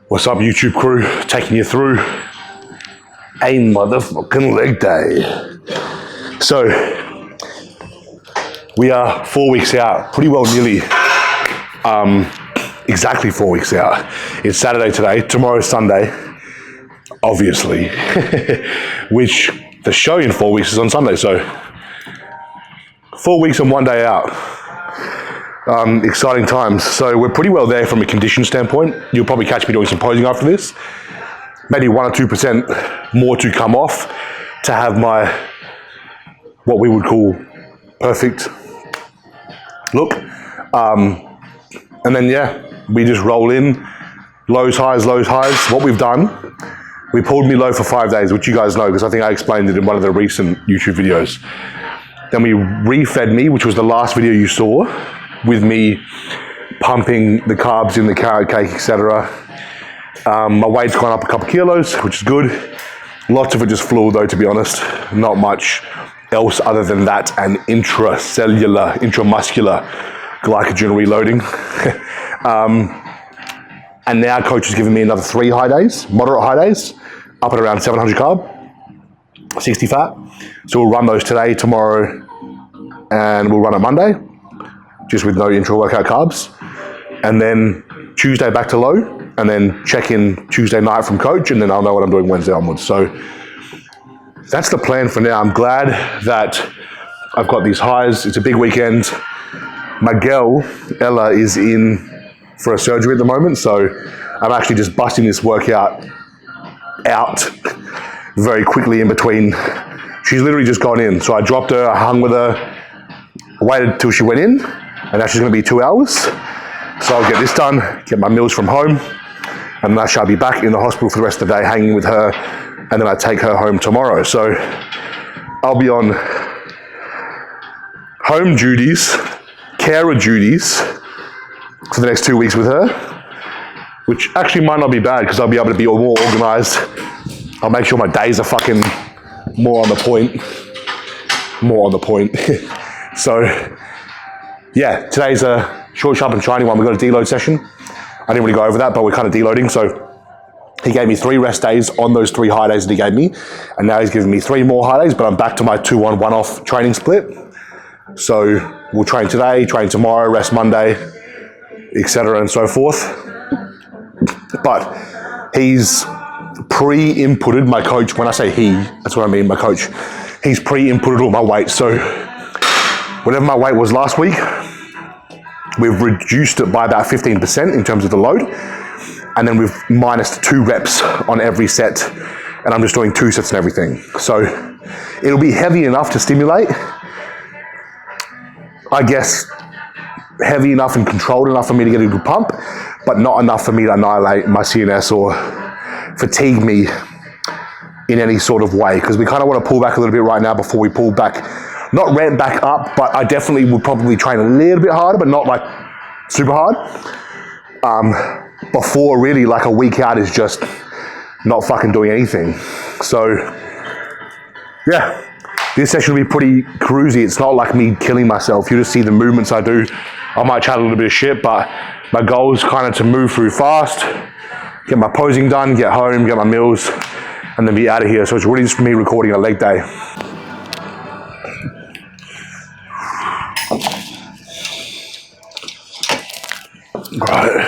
What's up, YouTube crew? Taking you through a motherfucking leg day. So, we are 4 weeks out, pretty well nearly, exactly 4 weeks out. It's Saturday today, tomorrow's Sunday, obviously, which the show in 4 weeks is on Sunday, so 4 weeks and 1 day out. Exciting times. So we're pretty well there from a condition standpoint. You'll probably catch me doing some posing after this. Maybe 1 or 2% more to come off to have my, what we would call perfect look. And then, yeah, we just roll in, lows, highs, lows, highs. What we've done, we pulled me low for 5 days, which you guys know, because I think I explained it in one of the recent YouTube videos. Then we refed me, which was the last video you saw, with me pumping the carbs in the carrot cake, etc. My weight's gone up a couple kilos, which is good. Lots of it just fluid though, to be honest. Not much else other than that and intramuscular glycogen reloading. And now coach has given me another 3 high days, moderate high days, up at around 700 carb, 60 fat. So we'll run those today, tomorrow, and we'll run on Monday, just with no intra-workout carbs. And then Tuesday back to low, and then check in Tuesday night from coach, and then I'll know what I'm doing Wednesday onwards. So that's the plan for now. I'm glad that I've got these highs. It's a big weekend. My girl, Ella, is in for a surgery at the moment, so I'm actually just busting this workout out very quickly in between. She's literally just gone in. So I dropped her, I hung with her, waited till she went in, and now she's gonna be 2 hours. So I'll get this done, get my meals from home, and then I shall be back in the hospital for the rest of the day hanging with her, and then I take her home tomorrow. So I'll be on home duties, carer duties for the next 2 weeks with her, which actually might not be bad because I'll be able to be more organized. I'll make sure my days are fucking more on the point. So yeah, today's a short, sharp and shiny one. We've got a deload session. I didn't really go over that, but we're kind of deloading. So he gave me 3 rest days on those 3 high days that he gave me. And now he's giving me 3 more high days, but I'm back to my 2 on 1 off training split. So we'll train today, train tomorrow, rest Monday, etc. and so forth. But he's pre-inputted, my coach, when I say he, that's what I mean, my coach, he's pre-inputted all my weight. So whatever my weight was last week, we've reduced it by about 15% in terms of the load. And then we've minused 2 reps on every set. And I'm just doing 2 sets and everything. So it'll be heavy enough to stimulate. I guess heavy enough and controlled enough for me to get a good pump, but not enough for me to annihilate my CNS or fatigue me in any sort of way. Because we kind of want to pull back a little bit right now before we pull back. Not ramp back up, but I definitely would probably train a little bit harder, but not like super hard. Before really like a week out is just not fucking doing anything. So yeah, this session will be pretty cruisy. It's not like me killing myself. You just see the movements I do. I might chat a little bit of shit, but my goal is kind of to move through fast, get my posing done, get home, get my meals, and then be out of here. So it's really just me recording a leg day. Right.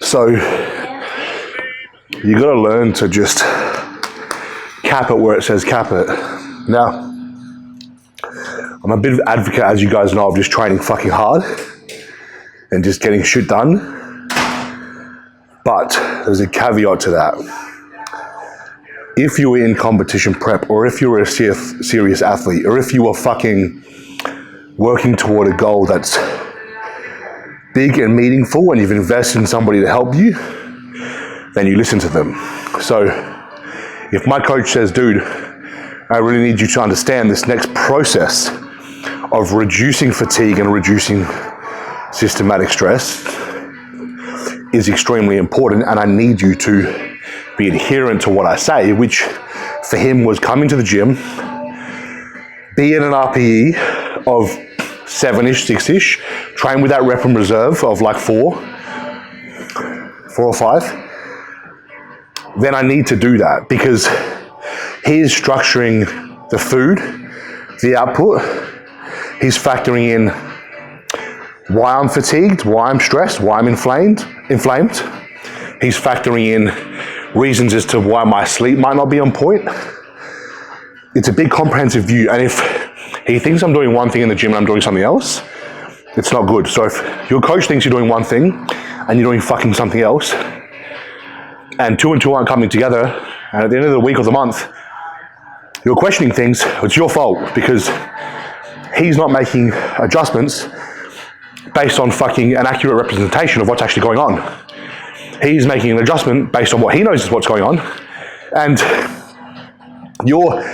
So you got to learn to just cap it where it says cap it. Now, I'm a bit of an advocate, as you guys know, of just training fucking hard and just getting shit done. But there's a caveat to that. If you were in competition prep, or if you were a serious athlete, or if you were fucking working toward a goal that's big and meaningful and you've invested in somebody to help you, then you listen to them. So if my coach says, dude, I really need you to understand this next process of reducing fatigue and reducing systematic stress is extremely important, and I need you to be adherent to what I say, which for him was come into the gym, be in an RPE of 7-ish, 6-ish, train with that rep and reserve of like 4 or 5. Then I need to do that because he is structuring the food, the output. He's factoring in why I'm fatigued, why I'm stressed, why I'm inflamed. He's factoring in reasons as to why my sleep might not be on point. It's a big comprehensive view, and if he thinks I'm doing one thing in the gym and I'm doing something else, it's not good. So if your coach thinks you're doing one thing and you're doing fucking something else, and 2 and 2 aren't coming together, and at the end of the week or the month, you're questioning things, it's your fault because he's not making adjustments based on fucking an accurate representation of what's actually going on. He's making an adjustment based on what he knows is what's going on, and you're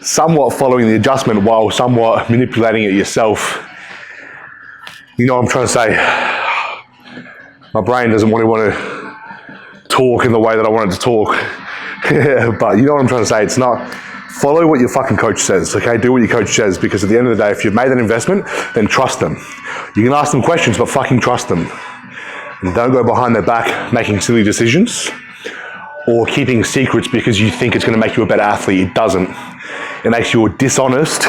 somewhat following the adjustment while somewhat manipulating it yourself. You know what I'm trying to say? My brain doesn't really want to talk in the way that I wanted to talk. But you know what I'm trying to say? It's not, follow what your fucking coach says, okay? Do what your coach says, because at the end of the day, if you've made an investment, then trust them. You can ask them questions, but fucking trust them. And don't go behind their back making silly decisions or keeping secrets because you think it's going to make you a better athlete. It doesn't. It makes you dishonest.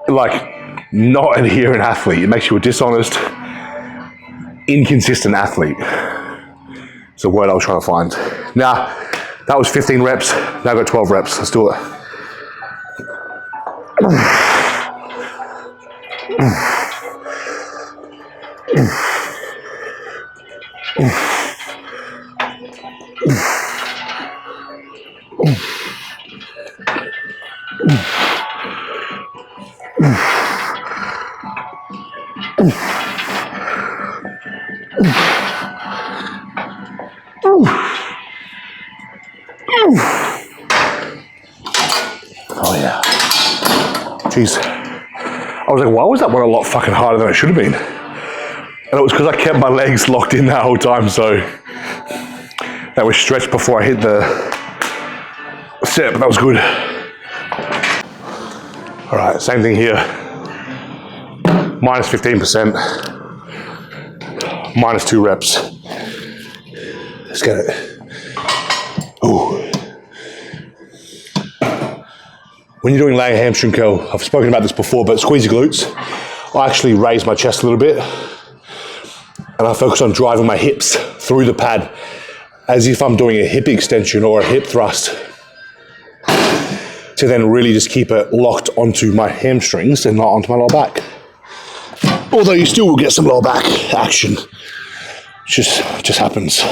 Like, not adherent athlete. It makes you a dishonest, inconsistent athlete. It's a word I was trying to find. Now, that was 15 reps. Now I've got 12 reps. Let's do it. Oh yeah. Jeez. I was like, why was that one a lot fucking harder than it should have been? And it was because I kept my legs locked in that whole time, so they were stretched before I hit the set, but that was good. All right, same thing here. Minus 15%, minus 2 reps. Let's get it. Ooh. When you're doing leg hamstring curl, I've spoken about this before, but squeeze your glutes. I actually raise my chest a little bit and I focus on driving my hips through the pad as if I'm doing a hip extension or a hip thrust, to then really just keep it locked onto my hamstrings and not onto my lower back. Although you still will get some lower back action. Just happens.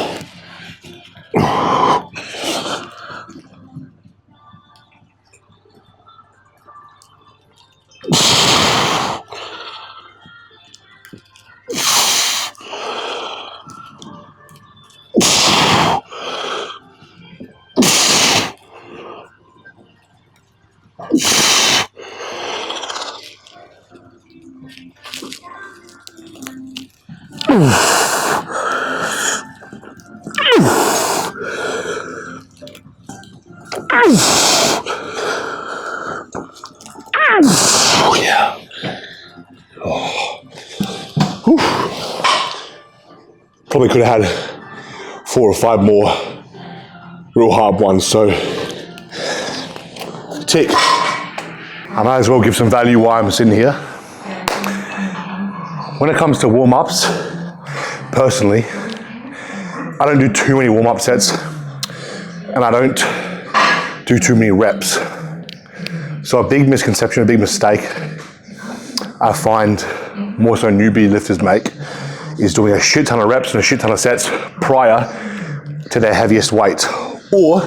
Oh yeah. Oh. Probably could have had 4 or 5 more real hard ones, so tick. I might as well give some value while I'm sitting here. When it comes to warm-ups, personally, I don't do too many warm-up sets. and I don't do too many reps. So a big misconception, a big mistake I find more so newbie lifters make is doing a shit ton of reps and a shit ton of sets prior to their heaviest weight, or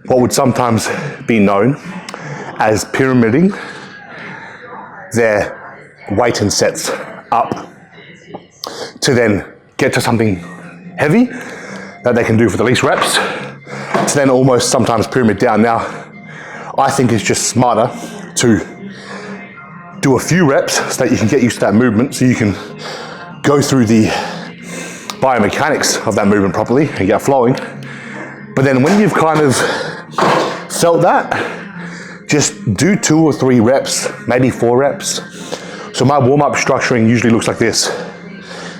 what would sometimes be known as pyramiding their weight and sets up to then get to something heavy that they can do for the least reps, to then almost sometimes pyramid down. Now, I think it's just smarter to do a few reps so that you can get used to that movement, so you can go through the biomechanics of that movement properly and get flowing. But then when you've kind of felt that, just do 2 or 3 reps, maybe 4 reps. So my warm-up structuring usually looks like this.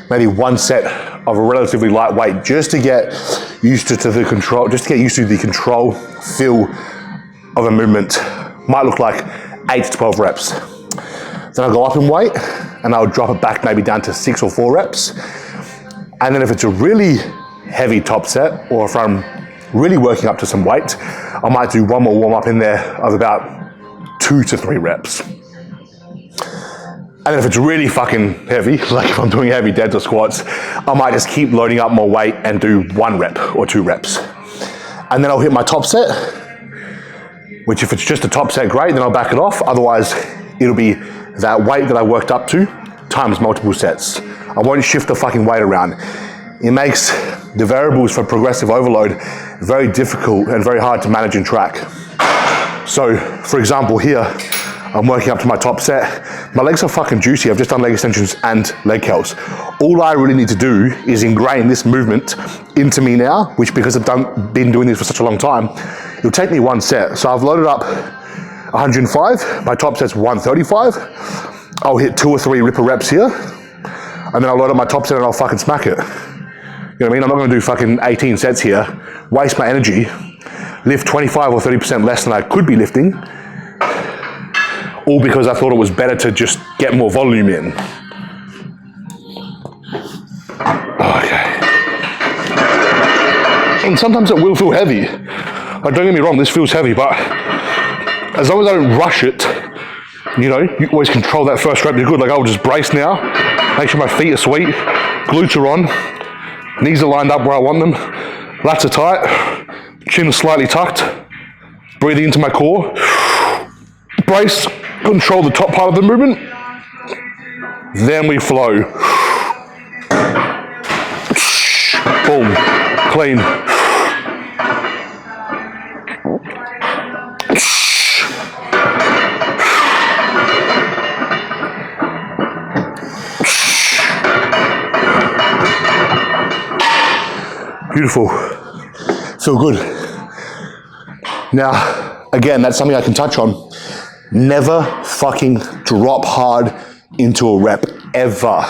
Maybe 1 set of a relatively light weight just to get used to the control, just to get used to the control feel of a movement. Might look like 8 to 12 reps. Then I'll go up in weight and I'll drop it back maybe down to 6 or 4 reps. And then if it's a really heavy top set, or if I'm really working up to some weight, I might do 1 more warm up in there of about 2 to 3 reps. And then if it's really fucking heavy, like if I'm doing heavy deads or squats, I might just keep loading up more weight and do 1 rep or 2 reps. And then I'll hit my top set, which if it's just a top set, great, then I'll back it off. Otherwise, it'll be that weight that I worked up to times multiple sets. I won't shift the fucking weight around. It makes the variables for progressive overload very difficult and very hard to manage and track. So, for example, here, I'm working up to my top set. My legs are fucking juicy. I've just done leg extensions and leg curls. All I really need to do is ingrain this movement into me now, which because I've been doing this for such a long time, it'll take me 1 set. So I've loaded up 105, my top set's 135. I'll hit 2 or 3 ripper reps here, and then I'll load up my top set and I'll fucking smack it. You know what I mean? I'm not gonna do fucking 18 sets here, waste my energy, lift 25 or 30% less than I could be lifting, all because I thought it was better to just get more volume in. Okay. And sometimes it will feel heavy. Like, don't get me wrong, this feels heavy, but as long as I don't rush it, you know, you always control that first rep, you're good. Like, I'll just brace now, make sure my feet are sweet, glutes are on, knees are lined up where I want them, lats are tight, chin is slightly tucked, breathing into my core, brace, control the top part of the movement, then we flow. Boom, clean. Beautiful. Feel good. Now, again, that's something I can touch on. Never fucking drop hard into a rep, ever.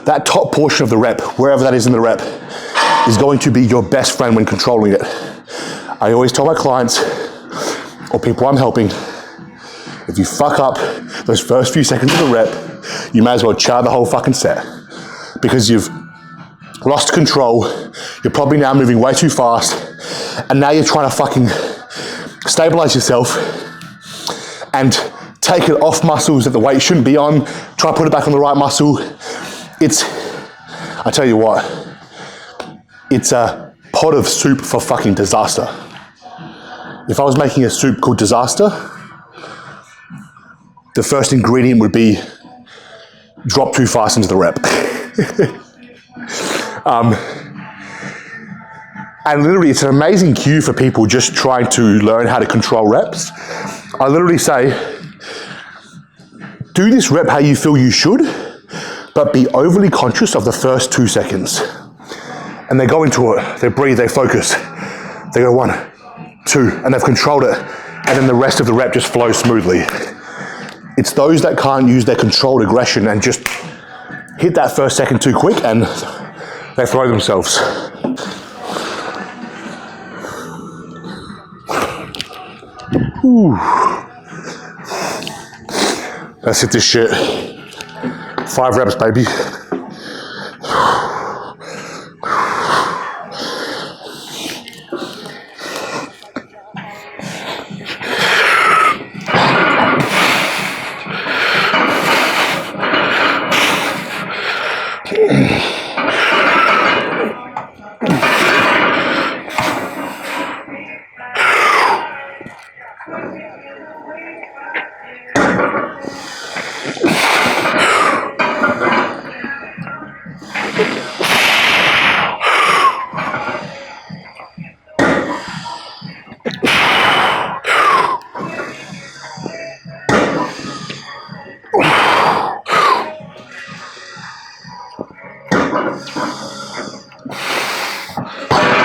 That top portion of the rep, wherever that is in the rep, is going to be your best friend when controlling it. I always tell my clients, or people I'm helping, if you fuck up those first few seconds of the rep, you may as well char the whole fucking set. Because you've lost control, you're probably now moving way too fast, and now you're trying to fucking stabilize yourself and take it off muscles that the weight shouldn't be on, try to put it back on the right muscle. I tell you what, it's a pot of soup for fucking disaster. If I was making a soup called disaster, the first ingredient would be drop too fast into the rep. And literally, it's an amazing cue for people just trying to learn how to control reps. I literally say, do this rep how you feel you should, but be overly conscious of the first 2 seconds. And they go into it, they breathe, they focus. They go 1, 2, and they've controlled it. And then the rest of the rep just flows smoothly. It's those that can't use their controlled aggression and just hit that first second too quick and they throw themselves. Ooh. Let's hit this shit. 5 reps, baby.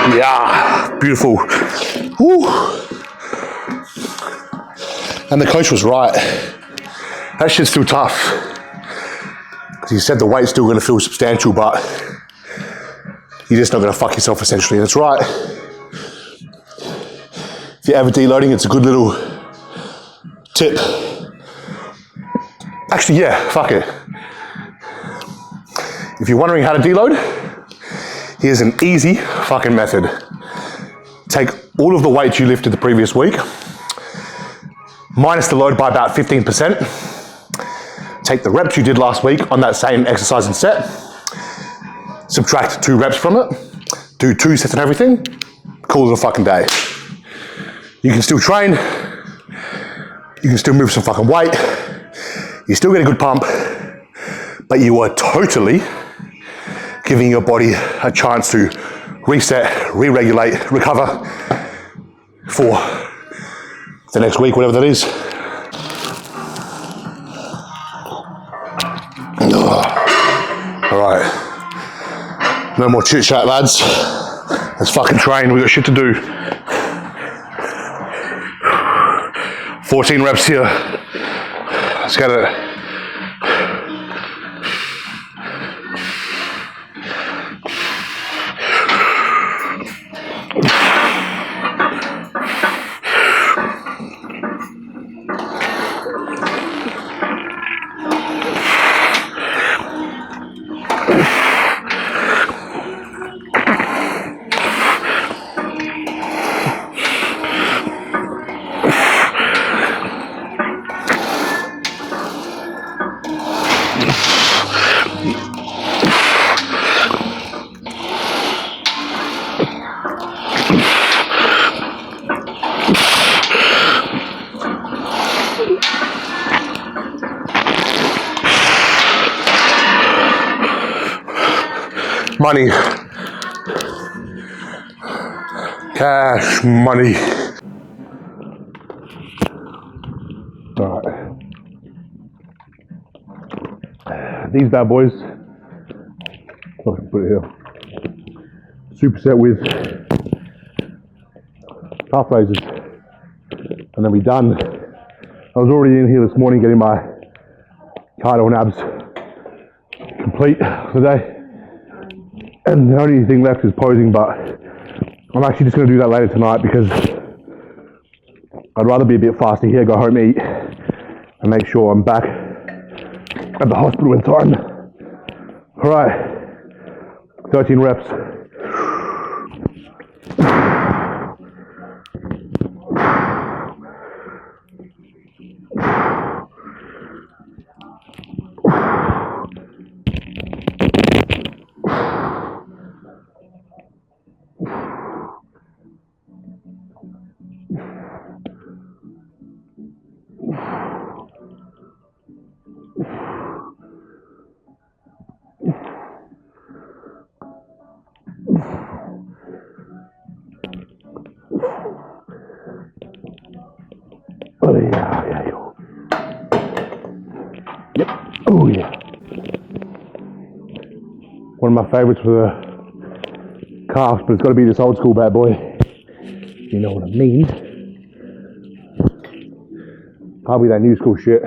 Yeah, beautiful. Woo. And the coach was right. That shit's still tough. He said the weight's still gonna feel substantial, but you're just not gonna fuck yourself essentially. And it's right. If you're ever deloading, it's a good little tip. Actually, yeah, fuck it. If you're wondering how to deload, here's an easy fucking method. Take all of the weight you lifted the previous week, minus the load by about 15%. Take the reps you did last week on that same exercise and set, subtract 2 reps from it, do 2 sets and everything, call it a fucking day. You can still train, you can still move some fucking weight, you still get a good pump, but you are totally giving your body a chance to reset, re-regulate, recover for the next week, whatever that is. All right, no more chit chat, lads. Let's fucking train, we got shit to do. 14 reps here. Let's get it. Money. Cash money. All right. These bad boys, I can put it here. Superset with calf raises. And then we're done. I was already in here this morning getting my cardio and abs complete for the day. And the only thing left is posing, but I'm actually just going to do that later tonight because I'd rather be a bit faster here, go home, eat, and make sure I'm back at the hospital in time. All right, 13 reps. Oh yeah. Yep. Oh yeah. One of my favorites for the calves, but it's got to be this old school bad boy. You know what I mean? Can't be that new school shit.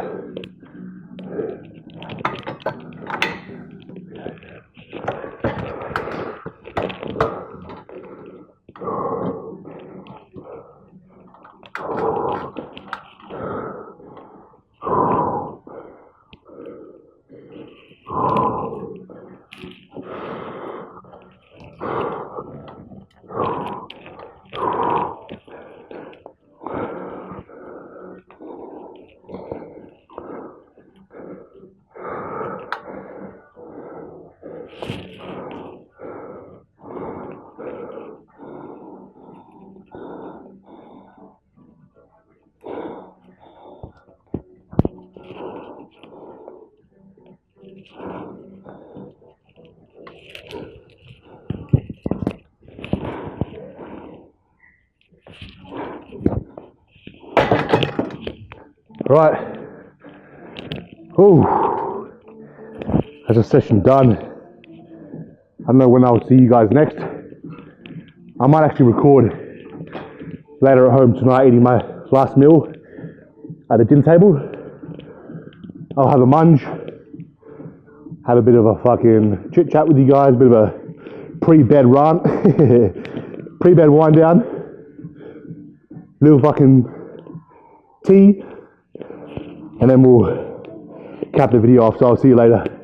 Right. Oh, that's a session done. I don't know when I'll see you guys next. I might actually record later at home tonight, eating my last meal at the dinner table. I'll have a munch, have a bit of a fucking chit chat with you guys, a bit of a pre-bed rant, pre-bed wind down, little fucking tea, and then we'll cap the video off. So I'll see you later.